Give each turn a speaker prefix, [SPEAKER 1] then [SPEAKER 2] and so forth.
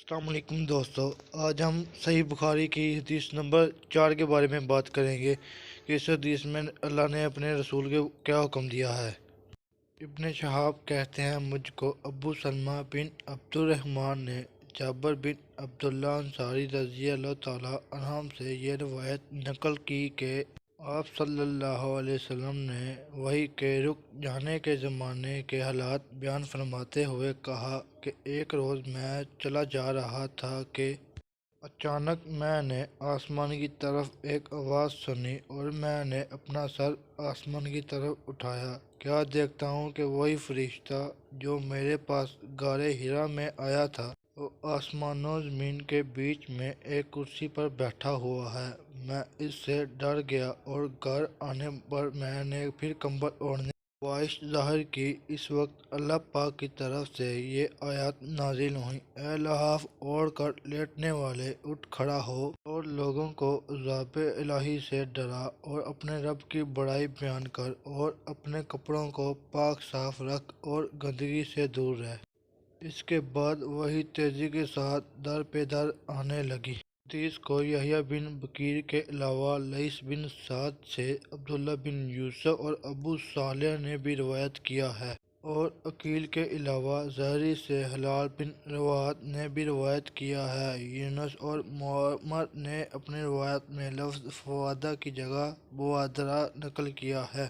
[SPEAKER 1] السلام علیکم دوستو، آج ہم صحیح بخاری کی حدیث نمبر 4 کے بارے میں بات کریں گے کہ اس حدیث میں اللہ نے اپنے رسول کے کیا حکم دیا ہے۔ ابن شہاب کہتے ہیں، مجھ کو ابو سلمہ بن عبد الرحمن نے جابر بن عبداللہ انصاری رضی اللہ تعالیٰ عنہم سے یہ روایت نقل کی کہ آپ صلی اللہ علیہ وسلم نے وحی کے رک جانے کے زمانے کے حالات بیان فرماتے ہوئے کہا کہ ایک روز میں چلا جا رہا تھا کہ اچانک میں نے آسمان کی طرف ایک آواز سنی اور میں نے اپنا سر آسمان کی طرف اٹھایا، کیا دیکھتا ہوں کہ وہی فرشتہ جو میرے پاس غار حرا میں آیا تھا وہ آسمان و زمین کے بیچ میں ایک کرسی پر بیٹھا ہوا ہے۔ میں اس سے ڈر گیا اور گھر آنے پر میں نے پھر کمبل اوڑھنے کی خواہش ظاہر کی۔ اس وقت اللہ پاک کی طرف سے یہ آیات نازل ہوئیں، اے لحاف اوڑھ کر لیٹنے والے، اٹھ کھڑا ہو اور لوگوں کو عذاب الہی سے ڈرا اور اپنے رب کی بڑائی بیان کر اور اپنے کپڑوں کو پاک صاف رکھ اور گندگی سے دور رہ۔ اس کے بعد وحی تیزی کے ساتھ در پہ در آنے لگی۔ حدیث کو یحییٰ بن بکیر کے علاوہ لیث بن سعد سے عبداللہ بن یوسف اور ابو صالح نے بھی روایت کیا ہے، اور عقیل کے علاوہ زہری سے ہلال بن رواد نے بھی روایت کیا ہے۔ یونس اور معمر نے اپنی روایت میں لفظ فوادہ کی جگہ بوادرہ نقل کیا ہے۔